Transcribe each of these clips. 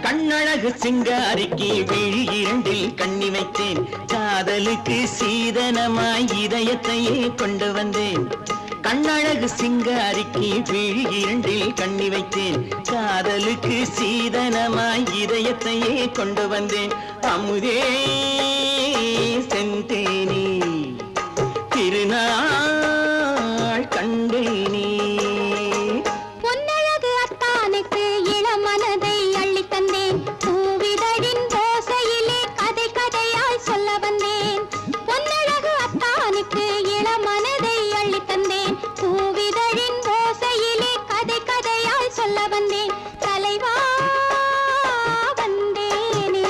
கண்ணழகு சிங்காரிக்கு விழி இரண்டில் கண்ணி வைத்தேன். காதலுக்கு சீதனமாய் இதயத்தையே கொண்டு வந்தேன். கண்ணழகு சிங்காரிக்கு விழி இரண்டில் கண்ணி வைத்தேன். காதலுக்கு சீதனமாய் இதயத்தையே கொண்டு வந்தேன். அமுதே செந்தேனே திருநாள் கண்டேனே. பொன்னழகு அத்தானுக்கு இளமனதை அள்ளி தந்தேன். பூவிதழின் ஓசையிலே கதை கதையாய் சொல்ல வந்தேன். பொன்னழகு அத்தானுக்கு இளமனதை அள்ளி தந்தேன். பூவிதழின் ஓசையிலே கதை கதையாய் சொல்ல வந்தேன். தலைவா வந்தேனே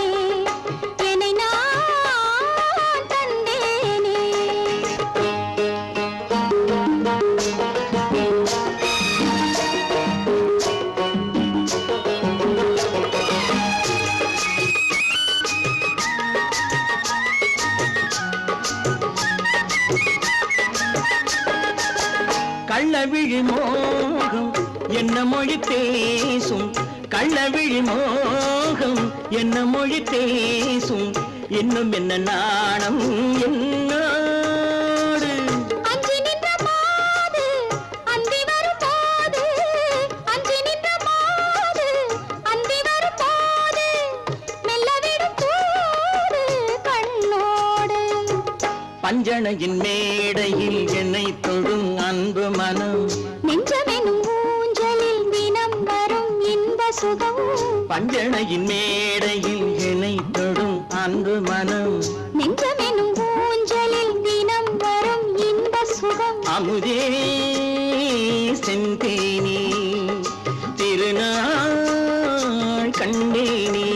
என்னை நான் தந்தேனே. கள்ளவிழி மோகம் என்ன மொழி பேசும். கள்ளவிழி மோகம் என்ன மொழி பேசும். இன்னும் என்ன நாணம் என்னோடு. அஞ்சி நின்ற மாது அந்தி வரும் போது, அஞ்சி நின்ற மாது அந்தி வரும் போது, மெல்ல விடும் தூது கண்ணோடு. பஞ்சணையின் மேடையில் என்னை தொடும் அன்பு மனம். நெஞ்சமெனும் ஊஞ்சலில் தினம் வரும் இன்ப சுகம். பஞ்சணையின் மேடையில் என்னை தொடும் அன்பு மனம். நெஞ்சமெனும் ஊஞ்சலில் தினம் வரும் இன்ப சுகம். அமுதே செந்தேனே திருநாள் கண்டேனே.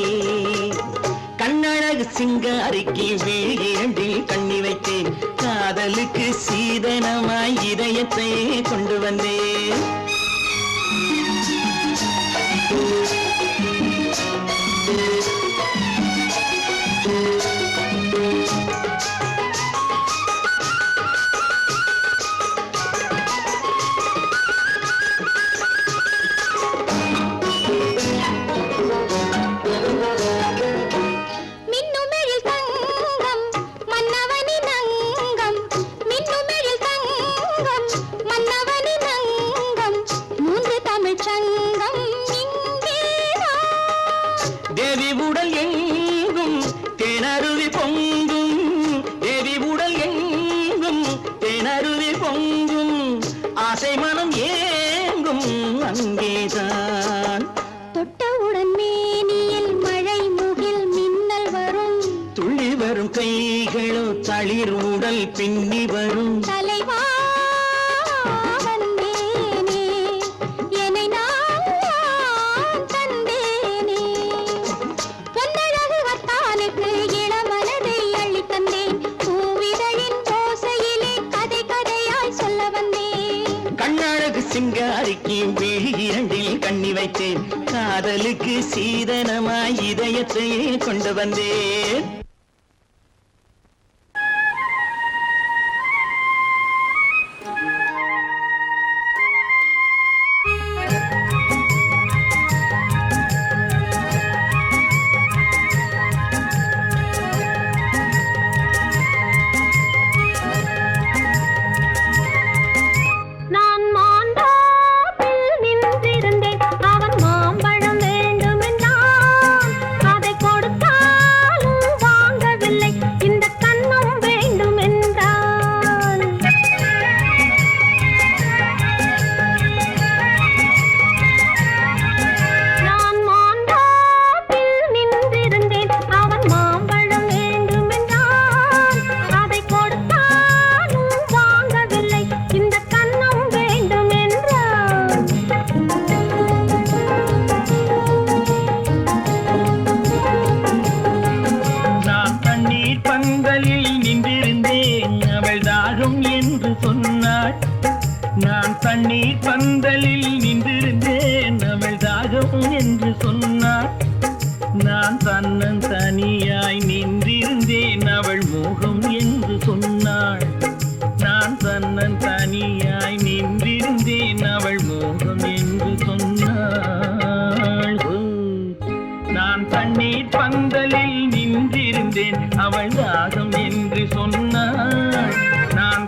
கண்ணழகு சிங்காரிக்கு விழி இரண்டில் கண்ணி வைத்தேன். காதலுக்கு சீதனமாய் இதயத்தை கொண்டு வந்தேன். மின்னுமெழில் தங்கம் மன்னவனின் அங்கம். மின்னுமெழில் தங்கம் மன்னவனின் அங்கம். மூன்று தமிழ்ச் சங்கம் இங்கேதான். தேவி உடல் எங்கும் தேனருவி பொங்கும். தேவி உடல் எங்கும் தேனருவி பொங்கும். ஆசை மனம் ஏங்கும் அங்கேதான். தொட்டவுடன் மேனியில் மழை முகில் மின்னல் வரும். துள்ளி வரும் கைகளோ தளிர் உடல் பின்னி வரும். தலைவா வந்தேனே என்னை நான் தந்தேனே. பொன்னழகு வத்தானுக்கு இளமனதை அள்ளி தந்தேன். பூவிதழின் ஓசையிலே கதை கதையாய் சொல்ல வந்தேன். கண்ணழகு சிங்காரிக்கு விழி இரண்டில் கண்ணி வைத்தேன். காதலுக்கு சீதனமாய் இதயத்தையே கொண்டு வந்தேன். நான் மாண்டாப்பில் நின்றிருந்தேன். அவன் மாம்பழம் வேண்டுமென்றான். அதை கொடுத்தாலும் வாங்கவில்லை. இந்த கன்னம் வேண்டுமென்றான். நான் மாண்டாப்பில் நின்றிருந்தேன். அவன் மாம்பழம் வேண்டுமென்றான். அதை கொடுத்தாலும் வாங்கவில்லை. இந்த கன்னம் வேண்டுமென்றான். நான் தண்ணீர் பந்தலில் நின்றிருந்தேன். அவள் தாகம் என்று சொன்னாள். நான் தண்ணீர் பந்தலில் நின்றிருந்தேன். அவள் தாகம் என்று சொன்னாள். நான் தன்னன் தனியாய் நின்றிருந்தேன். அவள் மோகம் என்று சொன்னாள். நான் தன்னன் தனியாய் நின்றிருந்தேன். அவள் மோகம் என்று சொன்னாள். நான் தண்ணீர் பந்தலில் நின்றிருந்தேன், அவள் தாகம் என்று சொன்னாள். நான்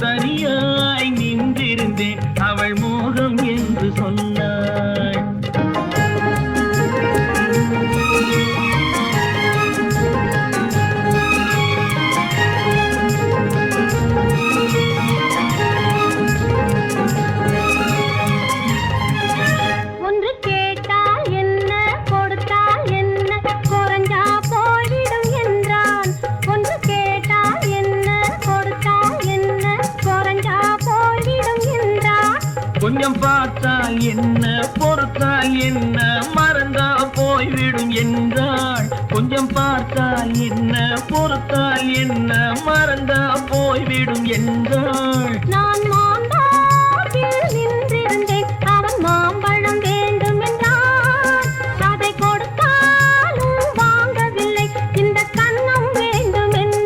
தனியாய் நின்றிருந்தேன், அவள் மோகம் என்று சொன்னாள். ஒன்று கேட்டால் என்ன, கொடுத்தால் என்ன, குறைஞ்சா போய்விடும் என்றான். ஒன்று கேட்டால் என்ன, கொடுத்தால் என்ன, குறைஞ்சா போய்விடும் என்றான். கொஞ்சம் பார்த்தால் என்ன, பொறுத்தால் என்ன, மறந்தா போய்விடும் என்றாள். கொஞ்சம் பார்த்தால் என்ன, பொறுத்தால் என்ன, மறந்தா போய்விடும் என்றாள். நான் மாந்தாப்பில் நின்றிருந்தேன், அவன் மாம்பழம் வேண்டும் என்றான். அதை கொடுத்தாலும் வாங்கவில்லை, இந்த கன்னம் வேண்டும் என்றான்.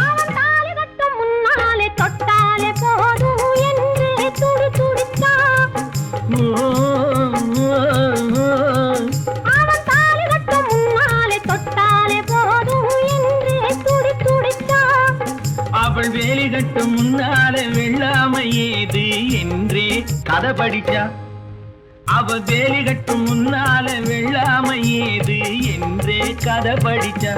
அவன் தாலி கட்டும் முன்னாலே தொட்டாலே போதும் என்றே துடி துடித்தான். அவன் தாலி கட்டும் முன்னாலே தொட்டாலே போதும் என்றே துடி துடித்தான். அவள் வேலி கட்டும் முன்னாலே வெள்ளாமை ஏது என்றே கதை படிச்சா. அவள் வேலி கட்டும் முன்னாலே வெள்ளாமை ஏது என்றே கதை படிச்சா.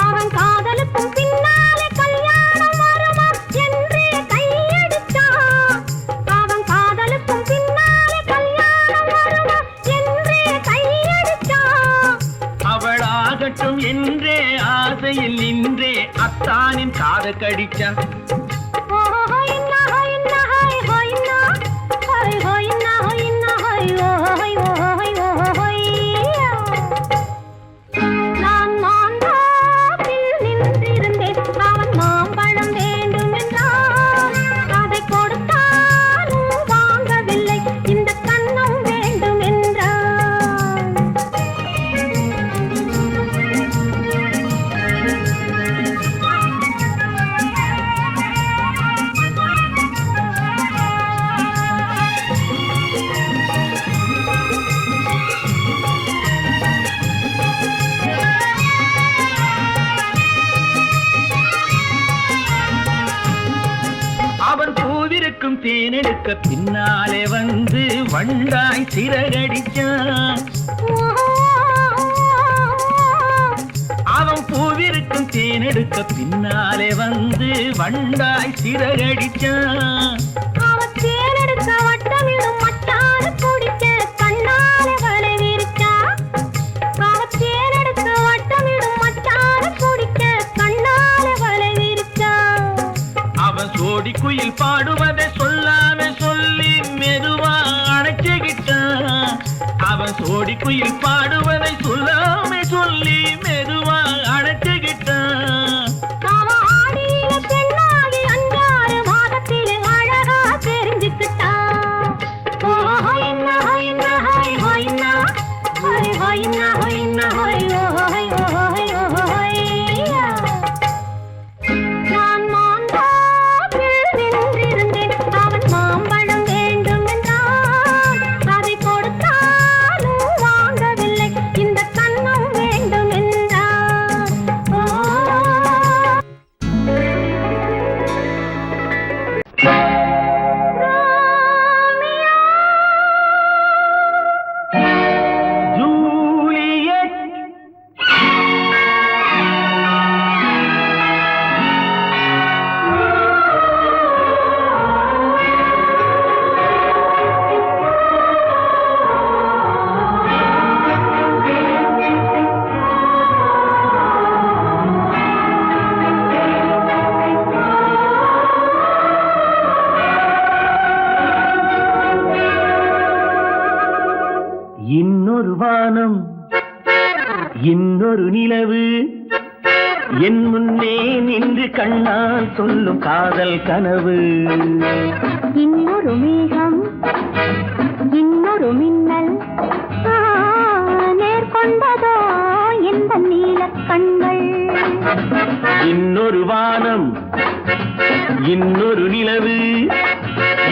அவன் காதலுக்கும் பின்னாலே கல்யாணம் வருமா என்றே கையடித்தான். அவன் காதலுக்கும் பின்னாலே கல்யாணம் வருமா என்றே கையடித்தான். அவள் ஆகட்டும் என்றே ஆசையில் நின்றே அத்தானின் காத கடிச்சா. நான் மாந்தாப்பில் நின்றிருந்தேன், அவன் மாம்பழம் வேண்டும் என்றான். அதை கொடுத்தாலும் வாங்கவில்லை, இந்த கன்னம் வேண்டும் என்றான். அவன் பூவிருக்கும் தேனெடுக்க பின்னாலே வந்து வண்டாய் சிறகடிச்சான். அவன் பூவிருக்கும் தேனெடுக்க பின்னாலே வந்து வண்டாய் சிறகடிச்சான். அவன் தேனெடுக்க வட்டமிடும் மட்டாறு குடிக்க கண்ணாலே வலை விரிச்சா. அவன் தேனெடுக்க வட்டமிடும் மட்டாறு குடிக்க கண்ணாலே வலை விரிச்சா. அவன் சோடி குயில் பாடுவதை சொல்லாம சொல்லி மெதுவா அணைச்சுக்கிட்டான். அவன் சோடி குயில் பாடுவதை சொல்லாம சொல்லி மெதுவா அணைச்சுக்கிட்டான். அவன் ஆடியில பெண்ணாகி 5-6 மாதத்திலே அழகா தெரிஞ்சுக்கிட்டான். ஹொய்னா ஹொய்னா ஹொய் ஹொய்னா ஹொய் ஹொய்னா ஹொய்னா ஹொய் ஹொய் ஹொய் ஹொய்யா. நான் மாந்தாப்பில் நின்றிருந்தேன், அவன் மாம்பழம் வேண்டும் என்றான். அதை கொடுத்தாலும் வாங்கவில்லை, இந்த கன்னம் வேண்டும் என்றான். என் முன்னே நின்று கண்ணால் சொல்லும் காதல் கனவு. இன்னொரு மேகம் இன்னொரு மின்னல் நேர்கொண்டதோ இந்த நீல கண்கள். இன்னொரு வானம் இன்னொரு நிலவு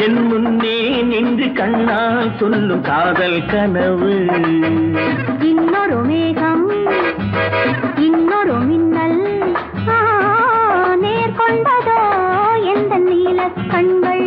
என் முன்னே நின்று கண்ணால் சொல்லும் காதல் கனவு. இன்னொரு மேகம் இன்னொரு மின்னல் நேர்கொண்டதோ எந்த நீல கண்கள்.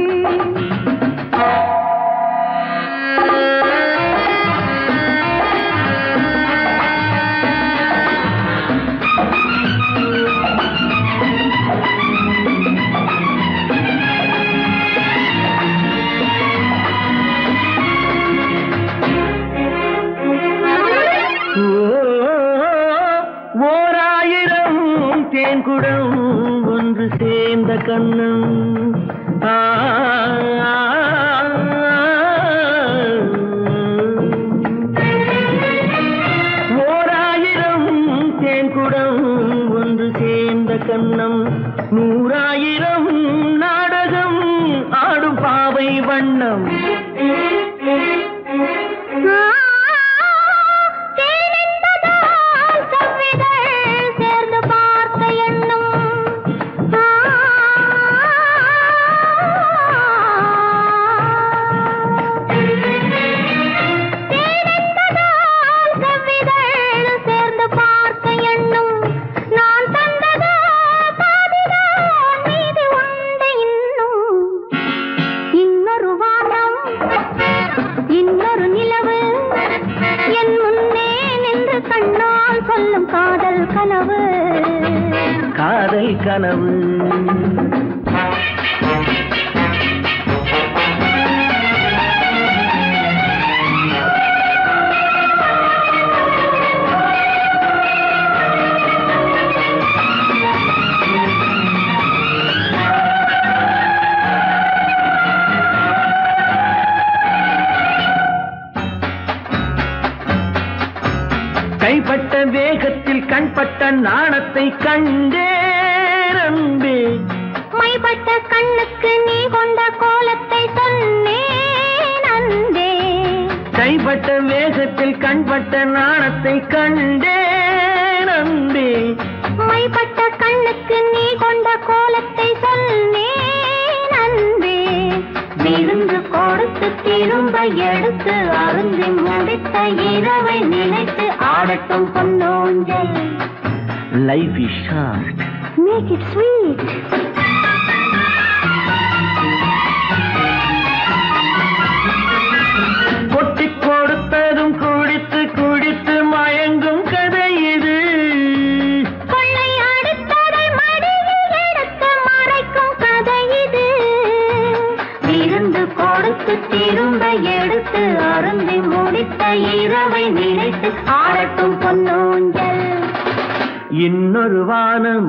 தேன்குடம் ஒன்று சேர்ந்த கண்ணம் ஓராயிரம் தேன்குடம் ஒன்று சேர்ந்த கண்ணம் 100,000 நாடகம் ஆடும் பாவை வண்ணம். காதல் கனவு காதல் கனவு. கைப்பட்ட வேகத்தில் கண்பட்ட நாணத்தை கண்டேரம்பே. மைப்பட்ட கண்ணுக்கு நீ கொண்ட கோலத்தை சொன்னேன் அன்பே. கைப்பட்ட வேகத்தில் கண்பட்ட நாணத்தை கண்டேன் அன்பே. மைப்பட்ட கண்ணுக்கு நீ கொண்ட கோலத்தை சொன்னேன் அன்பே. விருந்து கொடுத்து திரும்ப எடுத்து அருந்தி முடித்த இரவை நினைத்து ஆடட்டும் பொன்னோஞ்சல். Life is short. Make it sweet. கொட்டி கொடுத்ததும் குடித்து குடித்து மயங்கும் கதை இது. கொள்ளை அடித்ததை மடியில் எடுத்து மறைக்கும் கதை இது. விருந்து கொடுத்து திரும்ப எடுத்து அருந்தி முடித்த இரவை நினைத்து ஆடட்டும் பொன்னோஞ்சல். இன்னொரு வானம்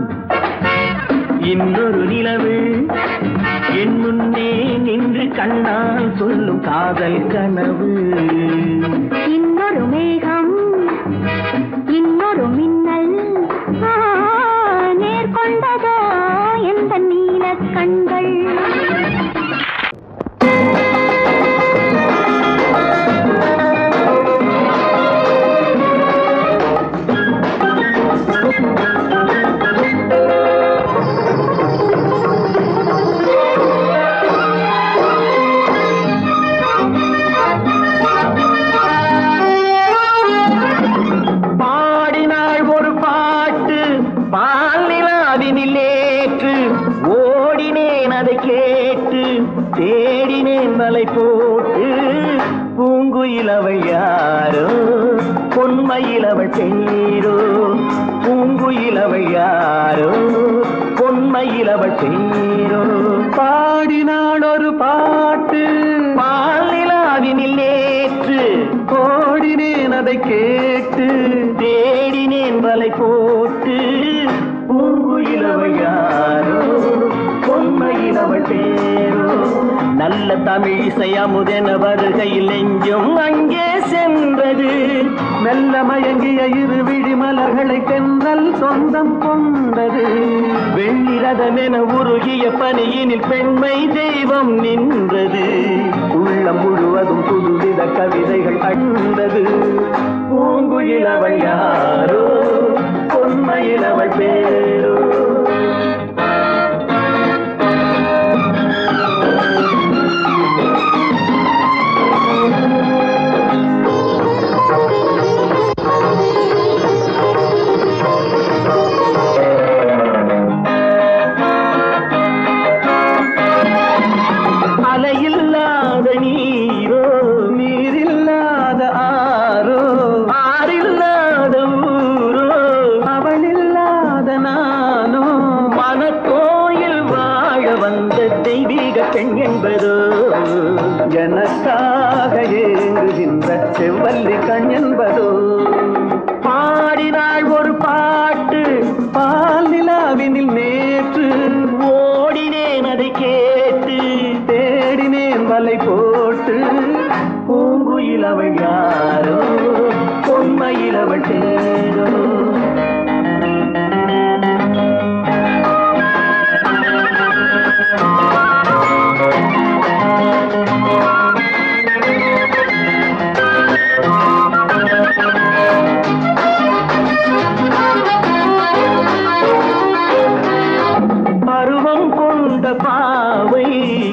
இன்னொரு நிலவு என் முன்னே நின்று கண்ணால் சொல்லும் காதல் கனவு. இன்னொரு மேகம் இன்னொரு மின்னல் நேர்கொண்டதோ எந்த நீல கண்கள். தேடினேன் மலை போட்டு பூங்குயிலவள் யாரோ பொன்மயிலவள் பேரோ. பூங்குயிலவள் யாரோ பொன்மயிலவள் பேரோ. பாடினாள் ஒரு பாட்டு பாலிலாவினில் நேற்று ஓடினேன் அதை கேட்டு தேடினேன் மலை போட்டு பூங்குயிலவள் யாரோ பொன்மயிலவள் பேரோ. நல்ல தமிழ் இசை அமுதென வருகையில் நெஞ்சும் அங்கே சென்றது. மெல்ல மயங்கிய இரு விழி மலர்களை தென்றல் சொந்தம் கொண்டது. வெண்ணிரதமென உருகிய பனியினில் பெண்மை தெய்வம் நின்றது. உள்ளம் முழுவதும் புதுவித கவிதைகள் அண்டது. பூங்குயில் அவள் யாரோ, பொன்மையில் அவள் பேரோ. அலையில்லாத நீரோ, நீரில்லாத ஆரோ, ஆறில்லாத ஊரோ, அவளில்லாத நானோ. மனக்கோயில் வாழ வந்த தெய்வீக பெண் என்பதோ. எனக்காக ஏங்குகின்ற செவ்வல்லி கண் என்பதோ. பாடினாள் ஒரு பாட்டு பால் நிலாவினில் நேற்று. ஓடினேன் அதை கேட்டு, தேடினேன் வலை போட்டு. பூங்குயில் அவள் யாரோ, பொன்மையில் அவள் பேரோ. பருவம் கொண்ட பாவை,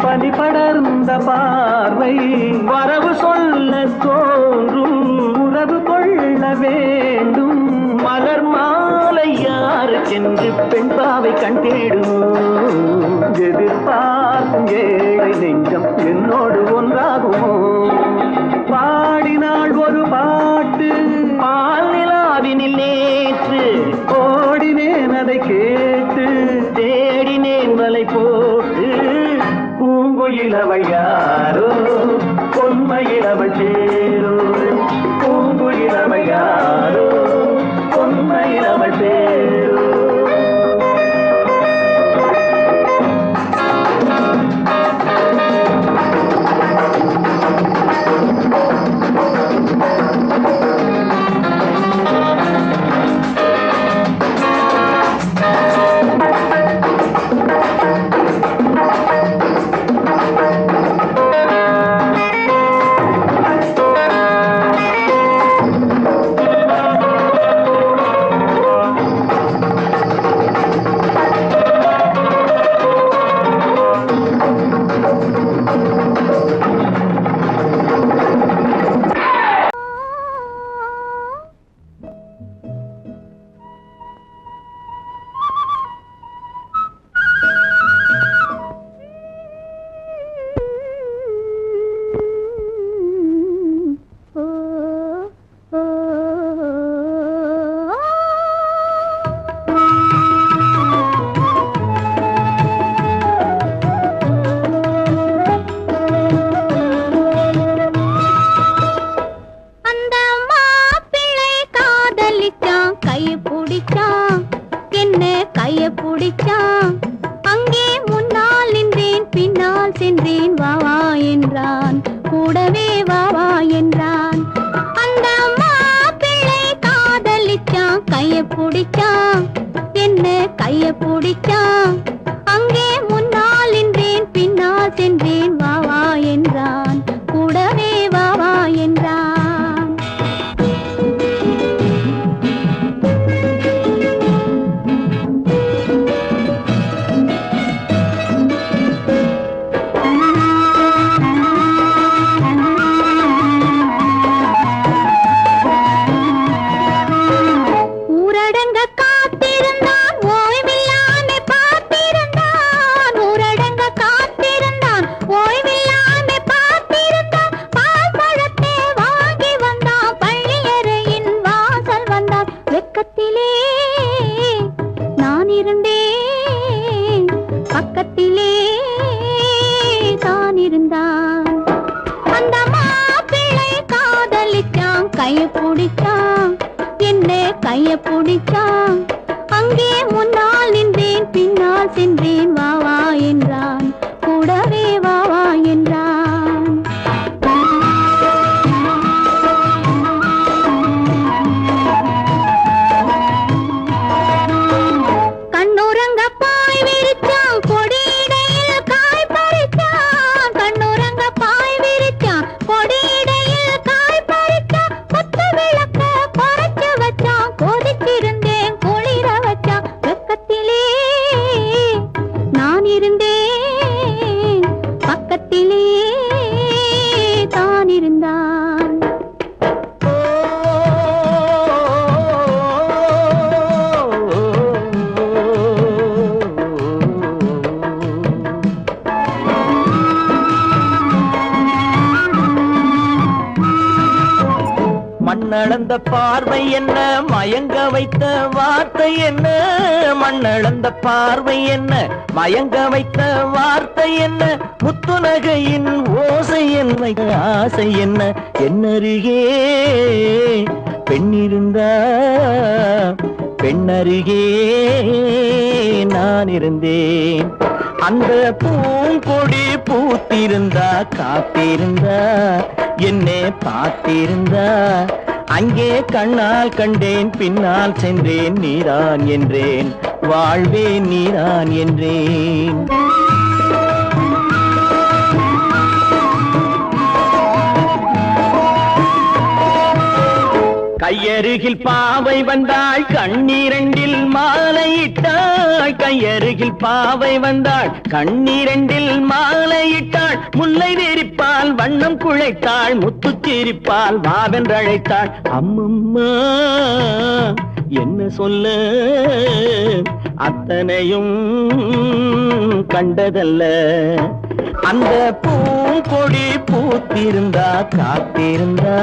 பனி படர்ந்த பார்வை, வரவு சொல்ல தோன்றும், உறவு கொள்ள வேண்டும். மலர் மாலை யாருக்கென்று பெண் பாவை கண் தேடுமோ. எதிர்பார்க்கும் ஏழை நெஞ்சம் என்னோடு ஒன்றாகுமோ. பாடினாள் ஒரு பாட்டு பால் நிலாவினில் நேற்று, ஓடினேன் அதை கேட்டு. தேடினேன் வலை போட்டு. பூங்குயில் அவள் யாரோ, பொன்மையில் அவள் பேரோ. பூங்குயில் அவள் யாரோ, பொன்மையில் அவள் பேரோ. கைய பிடிச்சான் என்ன கைய பிடிச்சான் அங்கே முன்னால் நின்றேன் பின்னால் சென்றேன் வா வா என்றான் கூடவே வா வா என்றான் கண்ணளந்த பார்வை என்ன, மயங்க வைத்த வார்த்தை என்ன, மண்ணளந்த பார்வை என்ன, மயங்க வைத்த வார்த்தை என்ன, முத்துநகையின் ஓசை என்ன, ஆசை என்ன, என்னருகே பெண்ணிருந்தா பெண்ணருகே நான் இருந்தேன். அந்த பூங்கொடி பூத்திருந்தா காத்திருந்தா என்னை பார்த்திருந்தா, அங்கே கண்ணால் கண்டேன் பின்னால் சென்றேன், நீதான் என்றேன் வாழ்வே நீதான் என்றேன். கையருகில் பாவை வந்தாள், கண்ணீரண்டில் மாலையிட்டாள். கையருகில் பாவை வந்தாள், கண்ணீரண்டில் மாலையிட்டாள். முல்லை விரிப்பால் வண்ணம் குழைத்தாள், முத்துச்சிரிப்பால் வாவென்றழைத்தாள். அம்மம்மா என்ன சொல்ல, அத்தனையும் கண்டதல்ல. அந்த பூங்கொடி பூத்திருந்தா காத்திருந்தா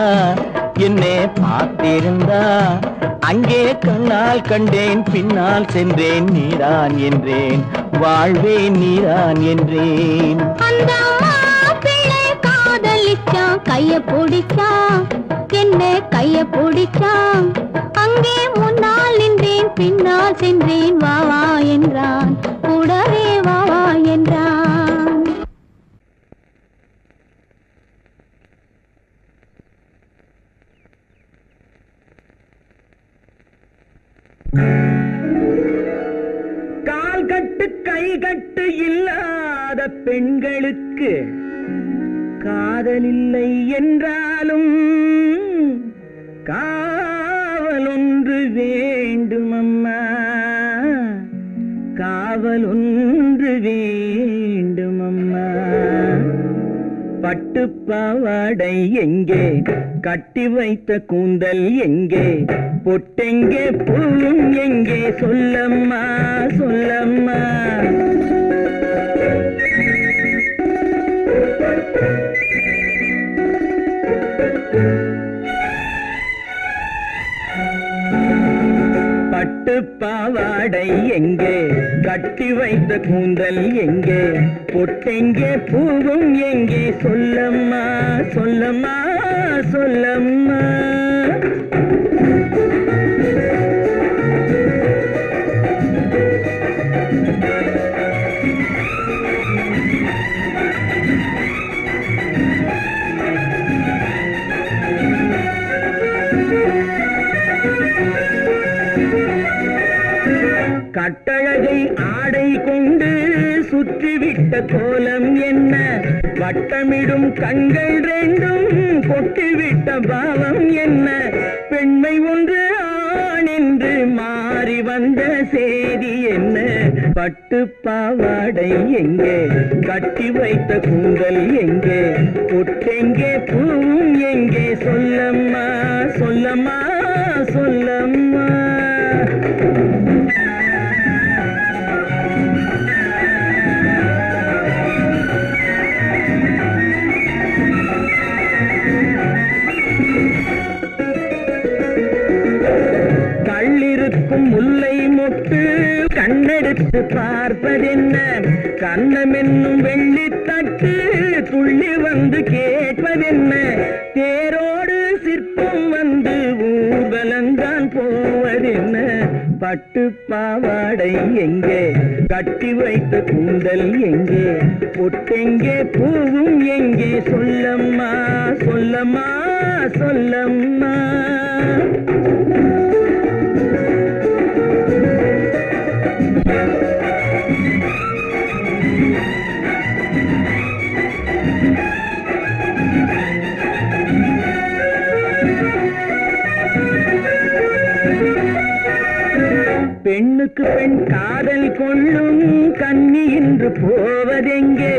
என்னை பார்த்திருந்தா, அங்கே கண்ணால் கண்டேன் பின்னால் சென்றேன், நீதான் என்றேன் வாழ்வே நீதான் என்றேன். அந்த மாப்பிள்ளை காதலிச்சான், கைய பிடிச்சான், என்ன கைய பிடிச்சான். அங்கே முன்னால் நின்றேன் பின்னால் சென்றேன், வா வா என்றான், கூடவே வா வா என்றான். கால் கட்டு கை கட்டு இல்லாத பெண்களுக்கு காதலில்லை என்றாலும் காவல் ஒன்று வேண்டுமம்மா, காவல் ஒன்று வேண்டுமம்மா. பட்டு பாவாடை எங்கே, கட்டி வைத்த கூந்தல் எங்கே, பொட்டெங்கே பூவும் எங்கே, சொல்லம்மா சொல்லம்மா. பட்டு பாவாடை எங்கே, கட்டி வைத்த கூந்தல் எங்கே, பொட்டெங்கே பூவும் எங்கே, சொல்லம்மா சொல்லம்மா சொல்லம்மா. கட்டழகை ஆடை கொண்டு சுற்றிவிட்ட கோலம் என்ன, வட்டமிடும் கண்கள் ரெண்டும் கொட்டிவிட்ட பாவம் என்ன, பெண்மை ஒன்று ஆண் என்று மாறி வந்த செய்தி என்ன. பட்டு பாவாடை எங்கே, கட்டி வைத்த கூந்தல் எங்கே, பொட்டெங்கே பூவும் எங்கே, சொல்லம்மா சொல்லம்மா சொல்லம்மா. கள்ளிருக்கும் முல்லை மொட்டு கண்ணெடுத்து பார்ப்பதென்ன, கண்ணமென்னும் வெள்ளித்தட்டு துள்ளி வந்து கேட்பதென்ன, தேரோடு சிற்பம் வந்து ஊர்வலந்தான் போவதென்ன. பட்டு பாவாடை எங்கே, கட்டி வைத்த கூந்தல் எங்கே, பொட்டெங்கே பூவும் எங்கே, சொல்லம்மா சொல்லம்மா சொல்லம்மா. பெண்ணுக்கு பெண் காதல் கொள்ளும் கன்னி என்று போவதெங்கே,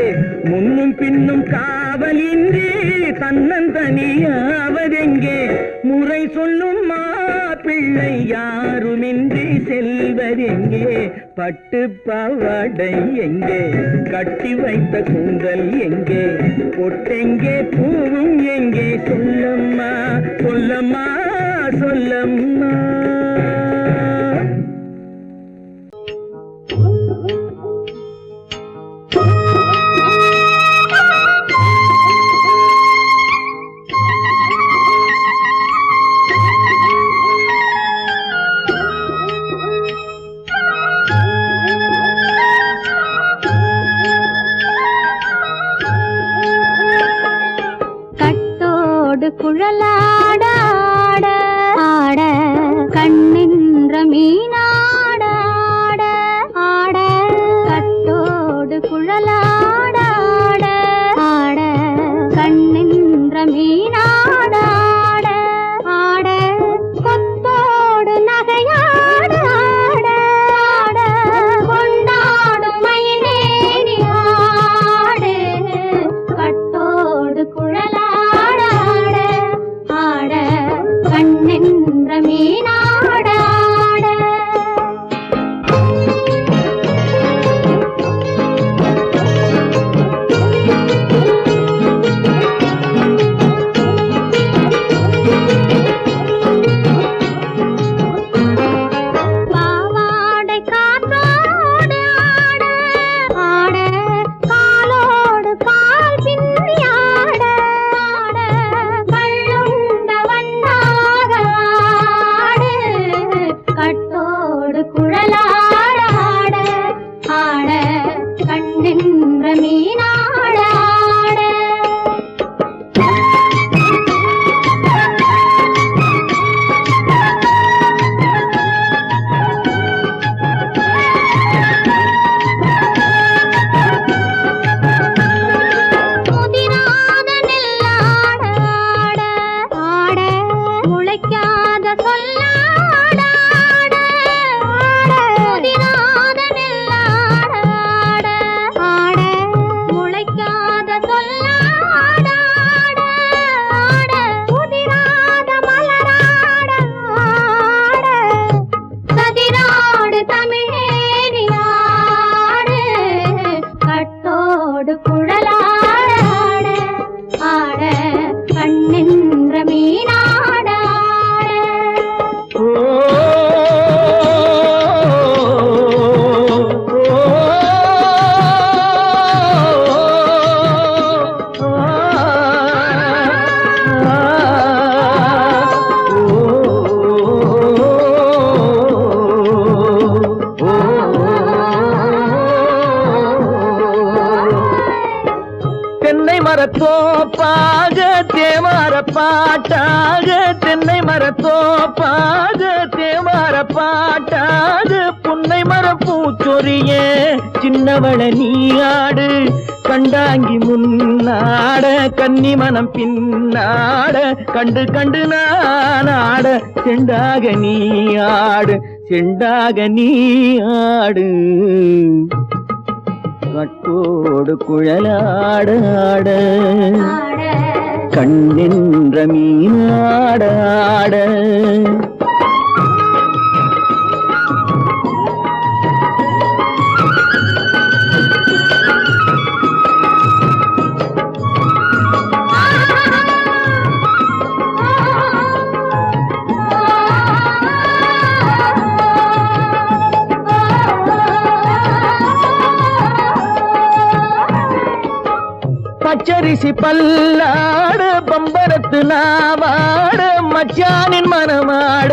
முன்னும் பின்னும் காவலின்றி தன்னந்தனியாவதெங்கே, முறை சொல்லும் மாப்பிள்ளை யாருமின்றி செல்வதெங்கே. பட்டு பாவாடை எங்கே, கட்டி வைத்த கூந்தல் எங்கே, பொட்டெங்கே பூவும் எங்கே, சொல்லம்மா சொல்லம்மா சொல்லம்மா. குழலாட ஆட ஆட கண்ணின்ற மீனாட ஆட ஆட கட்டோடு குழலாட ஆட ஆட கண்ணின்ற மீனாட ஆட ஆட கொத்தோடு நகையாட ஆட ஆட கொண்டாடும் மயிலேறி ஆடு கட்டோடு குழலாட கண்ணென்ற மீனாட பாவாடை காற்றோடு ஆட ஆட காலோடு கால் பின்னி ஆட ஆட கள்ளுண்ட வண்ணாக ஆடு கட்டோடு குழலாட ஆட ஆட கண்ணென்ற மீனாட ஆட முதிராத நெல்லாட ஆட ஆட முளைக்காத சொல்லாட ஆட ஆட முதிராத நெல்லாட ஆட ஆட முளைக்காத சொல்லாட ஆட ஆட முதிராத மலராட ஆட சதிராடு தமிழேறி ஆடு கட்டோடு குழலாட ஆட ஆட கண்ணென்ற மீனாட ஆட தென்னை மரத்தோப்பாக தேமார பாட்டாக தென்னை மரத்தோப்பாக தேமார பாட்டாக புன்னை மரப்பூச்சொரிய சின்னவள நீயாடு கண்டாங்கி முன்னாட கன்னி மனம் பின்னாட கண்டு கண்டு நானாட செண்டாக நீயாடு செண்டாக நீயாடு கட்டோடு குழலாட ஆட கண்ணென்ற மீனாட ஆட பச்சரிசி பல்லாட பம்பரத்து நாவாட மச்சானின் மனமாட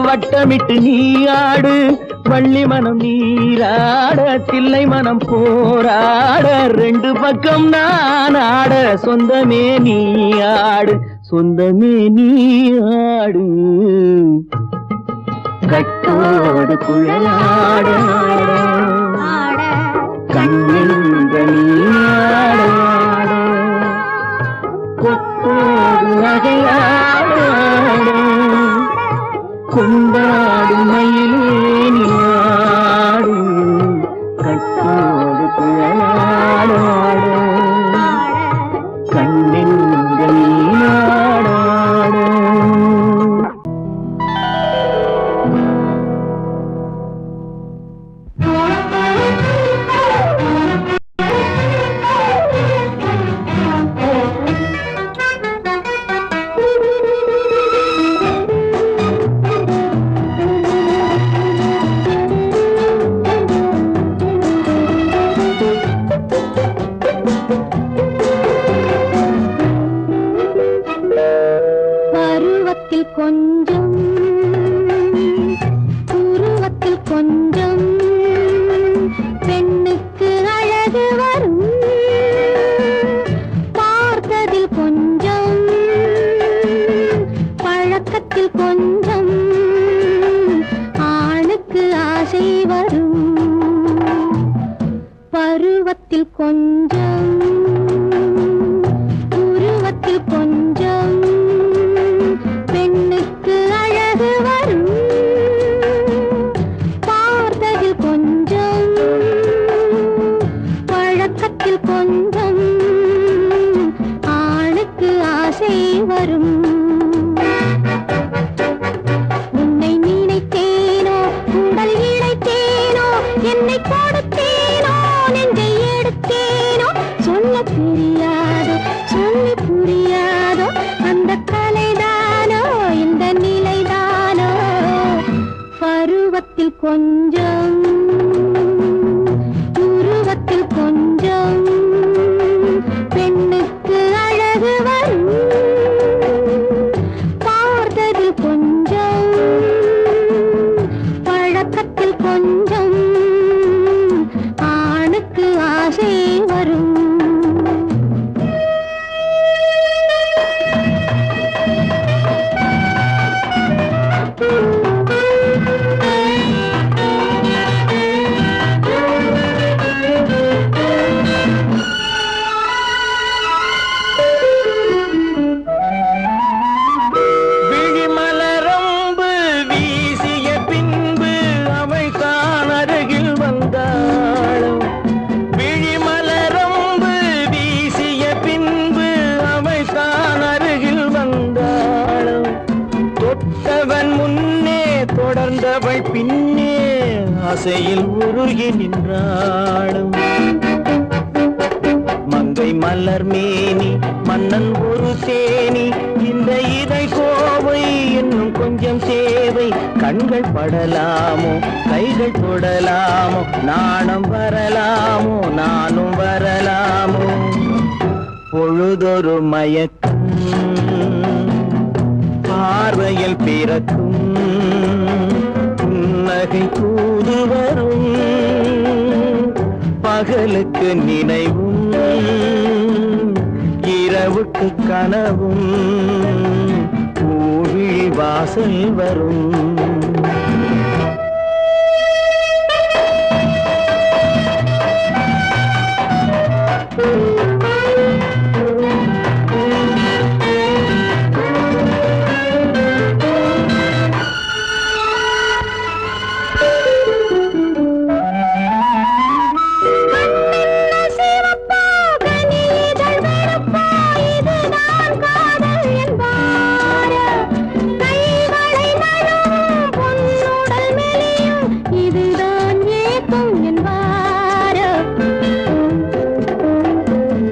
வட்டமிட்டு நீயாடு வள்ளி மனம் நீராட தில்லை மனம் போராட ரெண்டு பக்கம் நான் ஆட சொந்தமே நீயாடு சொந்தமே நீயாடு கட்டோடு குழலாட கண்ணென்ற நீயாட கொத்தோடு நகையாட கொண்டாடு மயிலே நீயாடு கட்டோடு குழலாட கண்ணென்ற நீயாட உருவத்தில் கொஞ்சம் உருவத்தில் கொஞ்சம் பெண்ணுக்கு அழகு வரும் பார்த்ததில் கொஞ்சம் பழக்கத்தில் கொஞ்சம் ஆணுக்கு ஆசை வரும் உன்னை நினைத்தேனோ உடல் இழைத்தேனோ என்னை கொடுத்தேனோ நெஞ்சை எடுத்தேனோ சொல்ல தெரியாதோ சொல்லி புரியாதோ அந்த கலைதானோ இந்த நிலைதானோ பருவத்தில் கொஞ்சம் உருவத்தில் கொஞ்சம் பெண்ணுக்கு அழகு வரும் பார்த்ததில் கொஞ்சம் பழக்கத்தில் கொஞ்சம் ஆணுக்கு ஆசை வரும் விழிமலரம்பு வீசிய பின்பு அவள் தான் அருகில் வந்தாளும் விழிமலரம்பு வீசிய பின்பு அவள் தான் அருகில் வந்தாளும் தொட்டவன் முன்னே தொடர்ந்தவள் பின்னே ஆசையில் உருகி நின்றாளும் மங்கை மலர் மேனி மன்னன் ஒரு தேனி இந்த இதை கோவை இன்னும் கொஞ்சம் தேவை கண்கள் படலாமோ கைகள் தொடலாமோ நாணம் வரலாமோ நானும் வரலாமோ பொழுதொரு மயக்கம் பார்வையில் பிறக்கும் புன்னகை தூது வரும் பகலுக்கு நினைவும் இரவுக்கு கனவும் பூவிழி வாசல் வரும்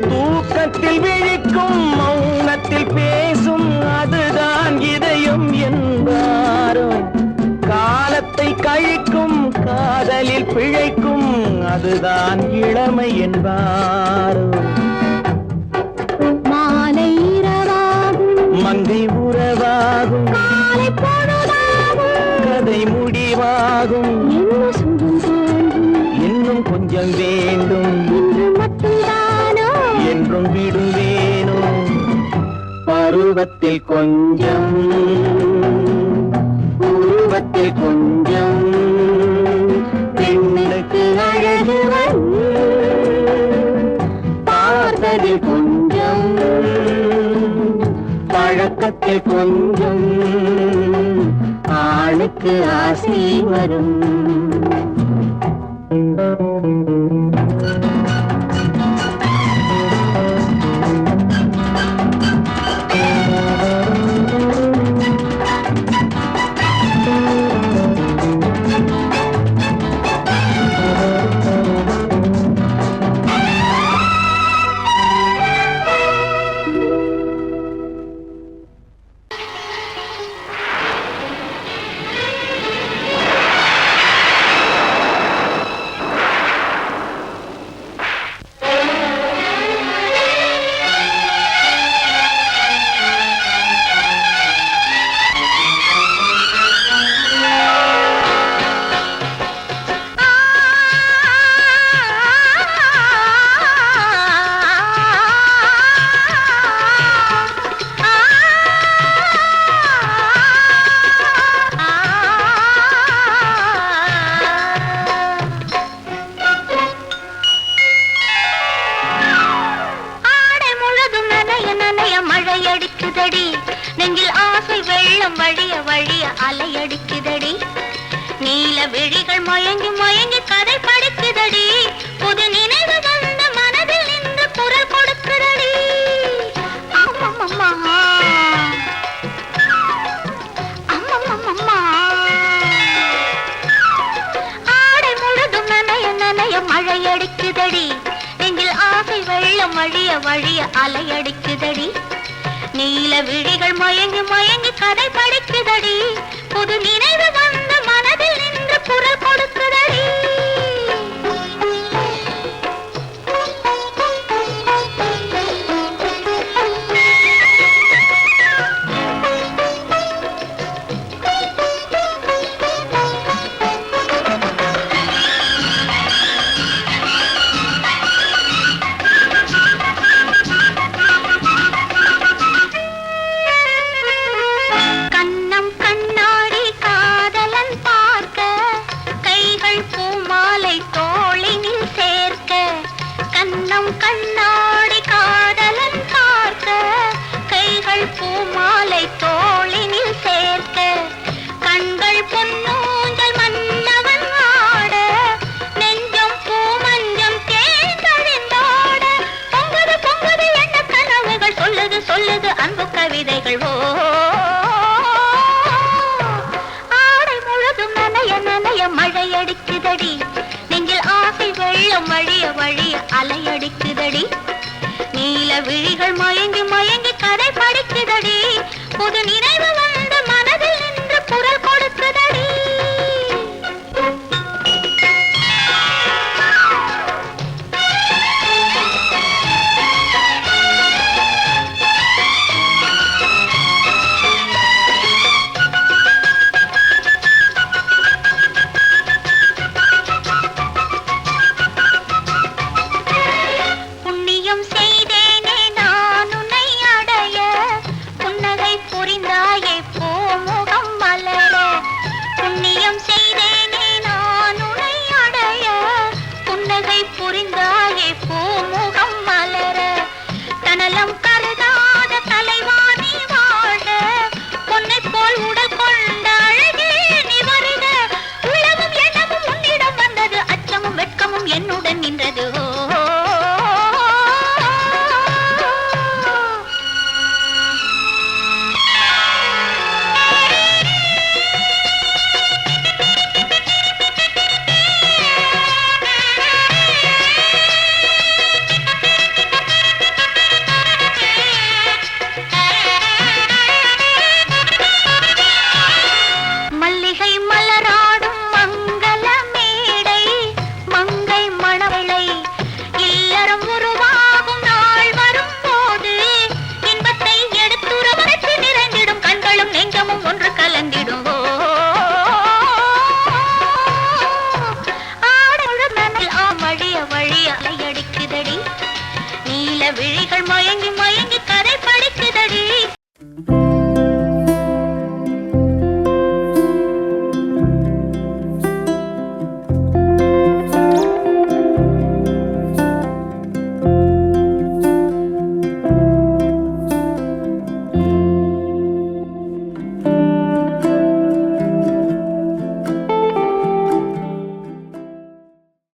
தூக்கத்தில் விழிக்கும் மௌனத்தில் பேசும் அதுதான் இதயம் என்பாரோ காலத்தை கழிக்கும் காதலில் பிழைக்கும் அதுதான் இளமை என்பாரோ மாலை இரவாகும் மங்கை உறவாகும் காலை பொழுதாகும் கதை முடிவாகும் என்ன சுகம் தோன்றும் இன்னும் கொஞ்சம் வேண்டும் இன்று மட்டும்தானோ என்றும் விடுவேனோ பருவத்தில் கொஞ்சம் உருவத்தில் கொஞ்சம் பெண்ணுக்கு அழகு வரும் பார்த்ததில் கொஞ்சம் பழக்கத்தில் கொஞ்சம் ஆணுக்கு ஆசை வரும் அடிக்குதடி, நெஞ்சில் ஆசை வெள்ளம் வழிய வழிய அலையடிக்குதடி. நீல விழிகள் மயங்கி மயங்கி கதை படிக்குதடி, புது நினைவு வந்த மனதில் நின்று குரல் கொடுக்குதடி. அம்மம்மம்மா, அம்மம்மம்மா. ஆடை முழுதும் நனைய நனைய மழையடிக்குதடி, நெஞ்சில் ஆசை வெள்ளம் வழிய வழிய அலையடிக்குதடி. நீல விழிகள் மயங்கி மயங்கி கதை படிக்குதடி, புது நினைவு வந்த மனதில் நின்று குரல் கொடுக்குதடி. கண்ணாடி காதலன் பார்க்க, கைகள் பூமாலை தோளினில் சேர்க்க, கண்கள் பொன்னூஞ்சல் மன்னவன் ஆட, நெஞ்சம் பூமஞ்சம் தேர்ந்தழிந்தாட. பொங்குது பொங்குது எண்ண கனவுகள், சொல்லுது சொல்லுது அன்பு கவிதைகள். ஓ ஆடை முழுதும் நனைய நனைய மழையடிக்குதடி, நெஞ்சில் ஆசை வெள்ளம் வழிய வழிய அலையடிக்குதடி. நீல விழிகள் மயங்கி மயங்கி கதை படிக்குதடி, புது நினைவு வந்த மனதில் நின்று குரல் கொடுக்குதடி. புரிந்தாயே பூமுகம் மலர, தனலம் கருதாத தலைவாணி வாழ, பொன்னை போல் உடல் கொண்ட அழகே நீ வருக. உள்ளமும் எண்ணமும் உன்னிடம் வந்தது, அச்சமும் வெட்கமும் என்னுடன் நின்றது. விழிகள் மயங்கி